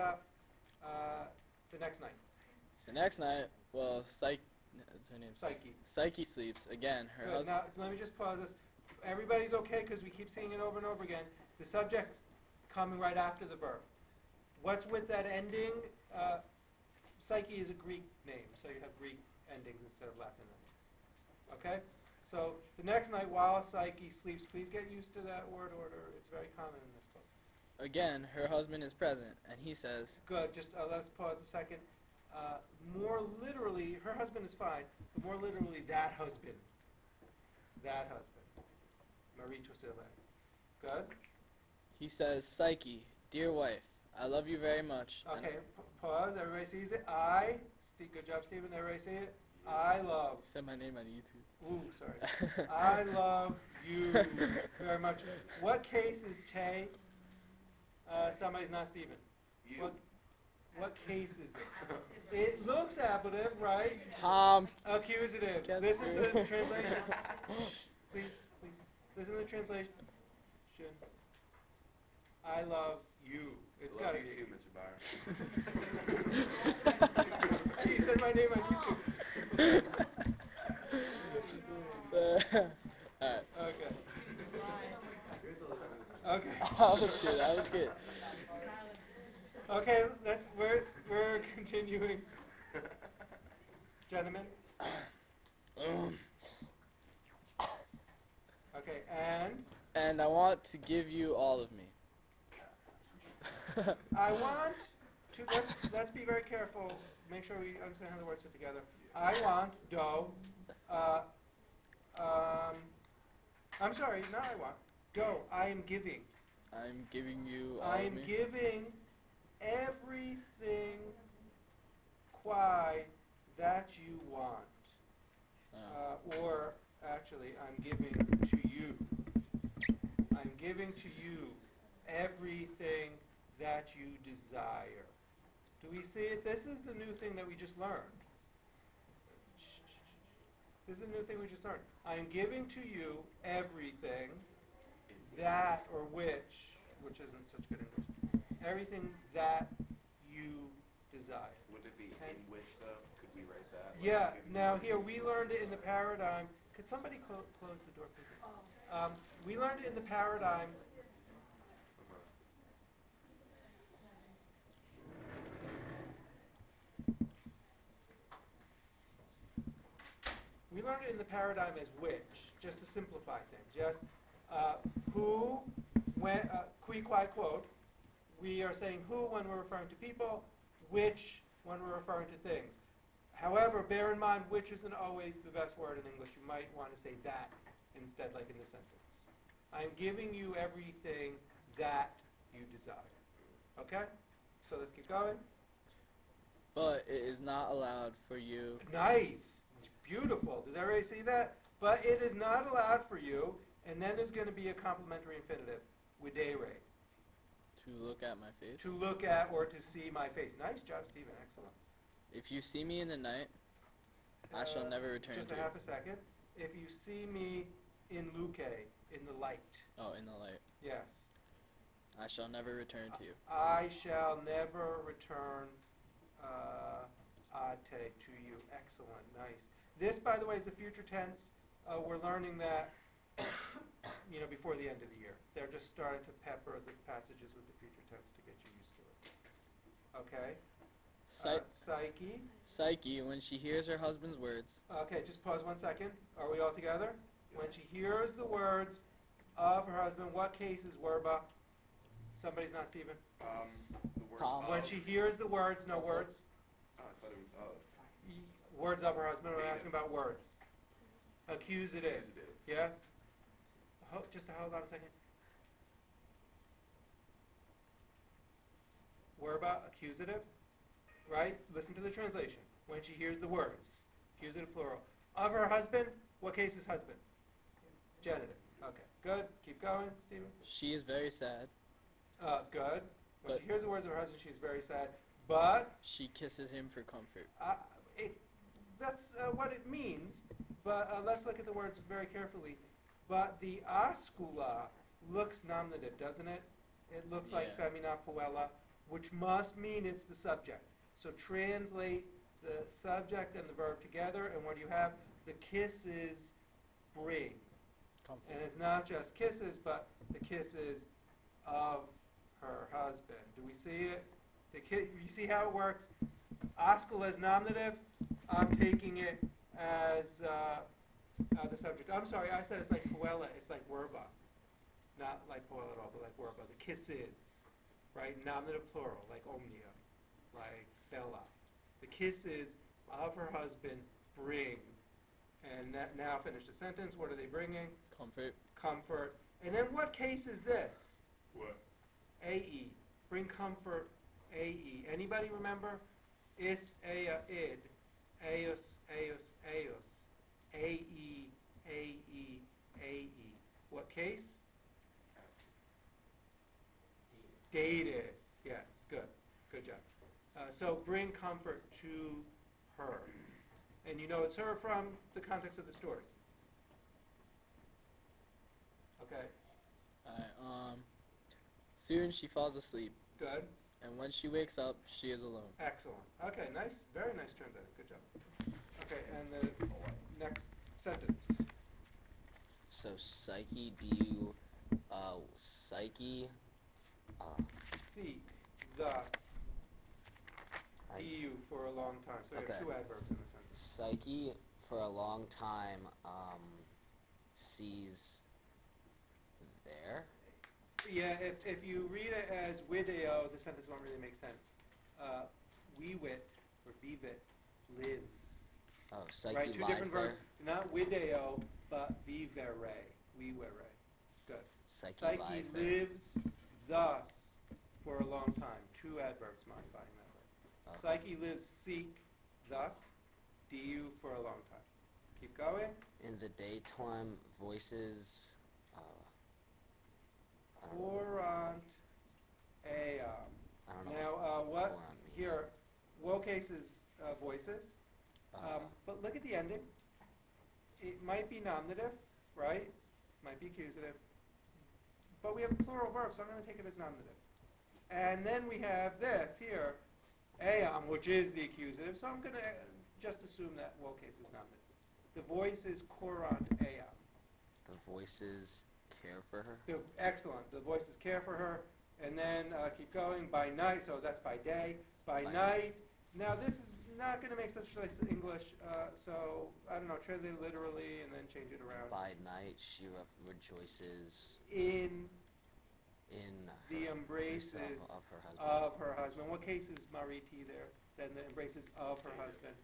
up the next night. The next night, well, Psyche, that's her name. Psyche. Psyche sleeps again. Her Good. husband. Now, let me just pause this. Everybody's okay because we keep seeing it over and over again. The subject coming right after the verb. What's with that ending? Psyche is a Greek name, so you have Greek endings instead of Latin endings. Okay? So the next night while Psyche sleeps, please get used to that word order. It's very common in this book. Again, her husband is present, and he says, Good. Just let's pause a second. More literally, her husband is fine, but more literally, that husband. That husband. Maritum. Good? he says, Psyche, dear wife, I love you very much. Okay, pause. Everybody sees it. Good job, Stephen. Everybody see it? I love. He said my name on YouTube. Ooh, sorry. I love you very much. What case is Tay? Somebody's not Stephen. You. What case is it? It looks ablative, right? Tom. Accusative. Guess Listen to who? the translation. Please. Listen to the translation. I love you. It's got to you be. too, Mr. Beyer. He said my name on YouTube. Alright. Okay. Okay. That was good. That was good. Okay, we're continuing. Gentlemen. Okay, And I want to give you all of me. I want to, let's be very careful, make sure we understand how the words fit together. I want, I'm sorry, not I want, I am giving. I'm giving you all I of am me. giving everything that you want. Or actually, I'm giving to you. I'm giving to you everything that you desire. Do we see it? This is the new thing that we just learned. This is the new thing we just learned. I am giving to you everything that or which isn't such good English, everything that you desire. Would it be in which, though? Could we write that? Like, Yeah, giving now you- here, we learned it in the paradigm. Could somebody close the door, please? We learned it in the paradigm. We learned it in the paradigm as which, just to simplify things. Just who, when, qui, qui, quod. We are saying who when we're referring to people, which when we're referring to things. However, bear in mind, which isn't always the best word in English. You might want to say that instead, like in the sentence. I'm giving you everything that you desire. Okay? So let's keep going. But it is not allowed for you. Nice. Beautiful. Does everybody see that? But it is not allowed for you, and then there's going to be a complementary infinitive, videre, To look at my face. to look at or to see my face. Nice job, Stephen. Excellent. If you see me in the night, I shall never return Just to a you. half a second. If you see me in luce, in the light. Oh, in the light. Yes. I shall never return to you. I shall never return ate to you. Excellent. Nice. This, by the way, is the future tense. We're learning that before the end of the year. They're just starting to pepper the passages with the future tense to get you used to it. Okay? Psyche. Psyche, when she hears her husband's words, Okay, just pause 1 second. Are we all together? When she hears the words of her husband, what case is werba? Somebody's not Stephen. The word Tom. When she hears the words, no words. Oh, I thought it was Words of her husband. We're asking about words. Accusative. Accusative. Yeah? Just hold on a second. Werba, accusative. Right? Listen to the translation. When she hears the words. Accusative plural. Of her husband. What case is husband? Genitive. Okay. Good. Keep going, Stephen. she is very sad. Good. When But- she hears the words of her husband, she is very sad. But She kisses him for comfort. that's what it means. But let's look at the words very carefully. But the ascula looks nominative, doesn't it? It looks like Yeah. femina puella. which must mean it's the subject. So translate the subject and the verb together, and what do you have? The kisses bring. Comfort. And it's not just kisses, but the kisses of her husband. Do we see it? You see how it works? Oscal as nominative, I'm taking it as the subject. I'm sorry, I said it's like puella, it's like werba. Not like puella at all, but like werba. The kisses, right? Nominative plural, like omnia, like bella. The kisses of her husband bring. And that now finish the sentence. What are they bringing? Comfort. Comfort. And then what case is this? What? AE. Bring comfort, AE. Anybody remember? Is, ea, id. Eos, eos, eos. AE, AE, AE. What case? Dated. Yes, good. Good job. So bring comfort to her. And you know it's her from the context of the story. Okay, Soon she falls asleep, good. and when she wakes up, she is alone. Excellent. Okay, nice. Very nice translating. Good job. Okay, and the next sentence. So Psyche, do you, Psyche, Seek, thus, I- EU for a long time. So you have Okay. two adverbs in the sentence. Psyche for a long time, sees there. Yeah, if you read it as video, the sentence won't really make sense. Wewit, or bevit, lives. Oh, Psyche Right, two lies different there. verbs. Not video, but vivere. Vivere. Good. Psyche Psyche lies there. lives thus for a long time. Two adverbs modifying that word. Okay. Psyche lives seek thus, du for a long time. Keep going. In the daytime, voices, I don't know. Orant eam. I don't know. Now, what Orant means. here? Woke-case is voices. But look at the ending. It might be nominative, right? Might be accusative. But we have plural verbs, so I'm going to take it as nominative. And then we have this here, eam, which is the accusative. So I'm going to just assume that woke-case is nominative. The voice is courant eam. The voices care for her. Excellent. The voices care for her. And then keep going. By night, so that's by day. By By night. Now this is not going to make such nice English, so I don't know, translate it literally and then change it around. By night, she rejoices In in the her- embraces herself of her husband. of her husband. What case is mariti there? Then the embraces of her husband.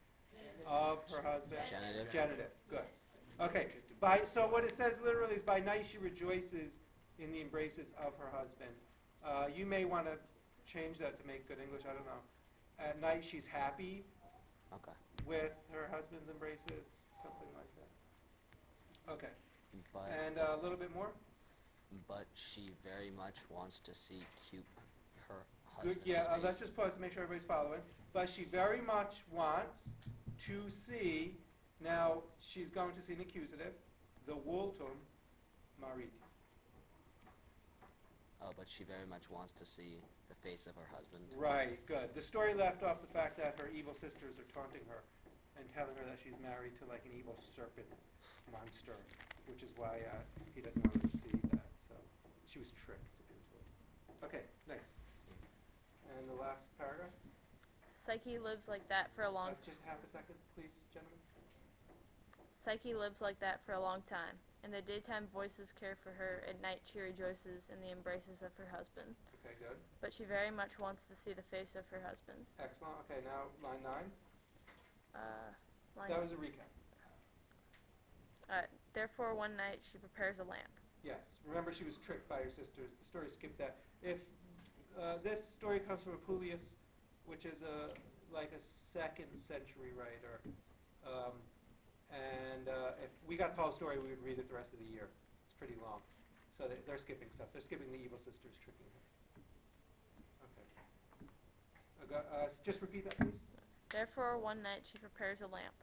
Of her husband. Genitive. Genitive. Good. Okay. So what it says literally is by night she rejoices in the embraces of her husband. You may want to change that to make good English. I don't know. At night she's happy Okay. with her husband's embraces, something like that. Okay. But And a little bit more. she very much wants to see her Good. husband's Yeah. face. Let's just pause to make sure everybody's following. But she very much wants to see. Now she's going to see an accusative, the vultum mariti. Oh, but she very much wants to see the face of her husband. Right, good. The story left off the fact that her evil sisters are taunting her and telling her that she's married to like an evil serpent monster, which is why he doesn't want her to see that. So she was tricked into it. Okay, nice. And the last paragraph? Psyche lives like that for a long Just half a second, please, gentlemen. Psyche lives like that for a long time. In the daytime, voices care for her. At night, she rejoices in the embraces of her husband. Okay, good. But she very much wants to see the face of her husband. Excellent. Okay, now line 9. Line- That was a recap. Therefore, one night, she prepares a lamp. Yes. Remember, she was tricked by her sisters. The story skipped that. If this story comes from Apuleius, which is like a 2nd century writer, and if we got the whole story, we would read it the rest of the year. It's pretty long. So they're skipping stuff. They're skipping the evil sisters tricking her. Okay. Just repeat that, please. Therefore, one night, she prepares a lamp.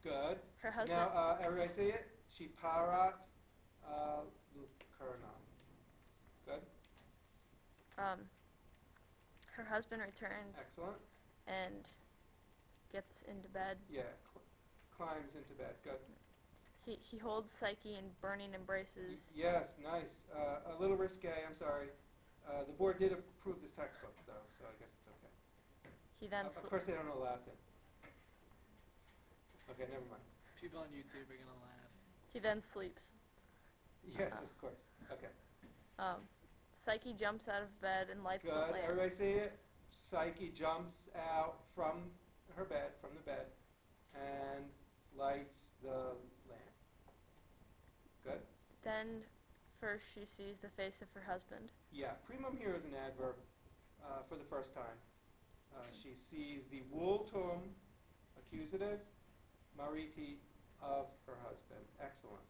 Good. Her husband... Now, everybody see it? She parat lukerna. Good. Her husband returns Excellent. and gets into bed. Yeah, climbs into bed. Good. He holds Psyche in burning embraces. Yes, nice. A little risque, I'm sorry. The board did approve this textbook, though, so I guess it's okay. He then Of course, they don't know laughing. Okay, never mind. People on YouTube are gonna laugh. he then sleeps. Yes, of course. Okay. Psyche jumps out of bed and lights the Good. lamp. Everybody see it? Psyche jumps out from her bed, from the bed, and lights the lamp. Good? Then first she sees the face of her husband. Yeah, primum here is an adverb for the first time. She sees the vultum, accusative, mariti, of her husband. Excellent.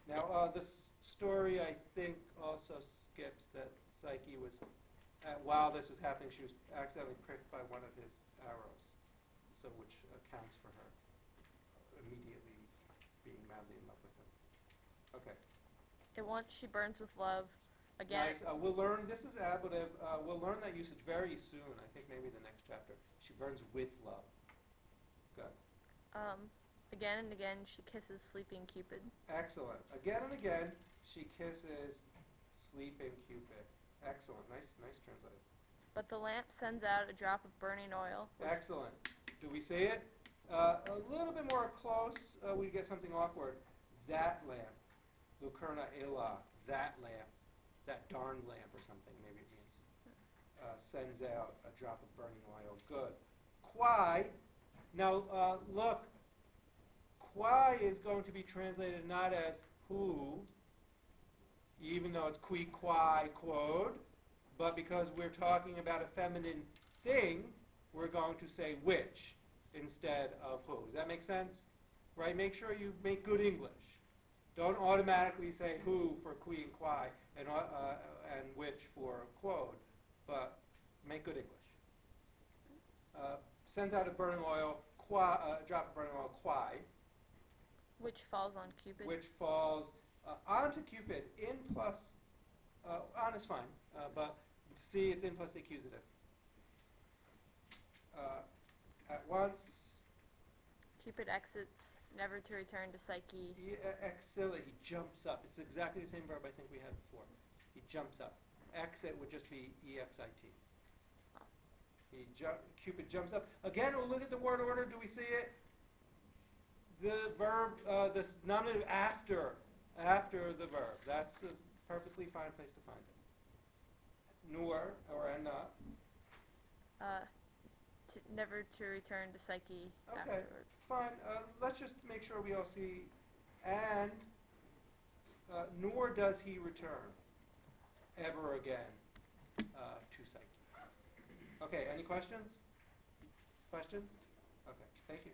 Now, this story, I think, also skips that Psyche was, while this was happening, she was accidentally pricked by one of his arrows, so which accounts for her immediately being madly in love with him. Okay. At once she burns with love. Again, Nice. We'll learn, this is ablative, we'll learn that usage very soon, I think maybe the next chapter. She burns with love. Good. again and again she kisses sleeping Cupid. Excellent. Again and again, she kisses sleeping Cupid. Excellent. Nice translated. But the lamp sends out a drop of burning oil. Excellent. Do we see it? A little bit more close, we get something awkward. That lamp. Lucerna illa. That lamp. That darned lamp or something, maybe it means. Sends out a drop of burning oil. Good. Quai. Now, look. Quai is going to be translated not as who, even though it's qui, quai, quod, but because we're talking about a feminine thing, we're going to say which instead of who. Does that make sense? Right? Make sure you make good English. Don't automatically say who for qui and quai and which for quod, but make good English. Sends out a burning oil, drop of burning oil, quai, Which falls on Cupid. which falls onto Cupid. In plus, on is fine, but see, it's in plus the accusative. At once, Cupid exits, never to return to Psyche. exila, he jumps up. It's exactly the same verb I think we had before. He jumps up. Exit would just be exit. Cupid jumps up. Again, we'll look at the word order. Do we see it? The verb, this nominative after the verb. That's a perfectly fine place to find it. Nur, or anna. Never to return to Psyche Okay, afterwards. fine. Let's just make sure we all see. And nor does he return ever again to Psyche. Okay, any questions? Questions? Okay, thank you.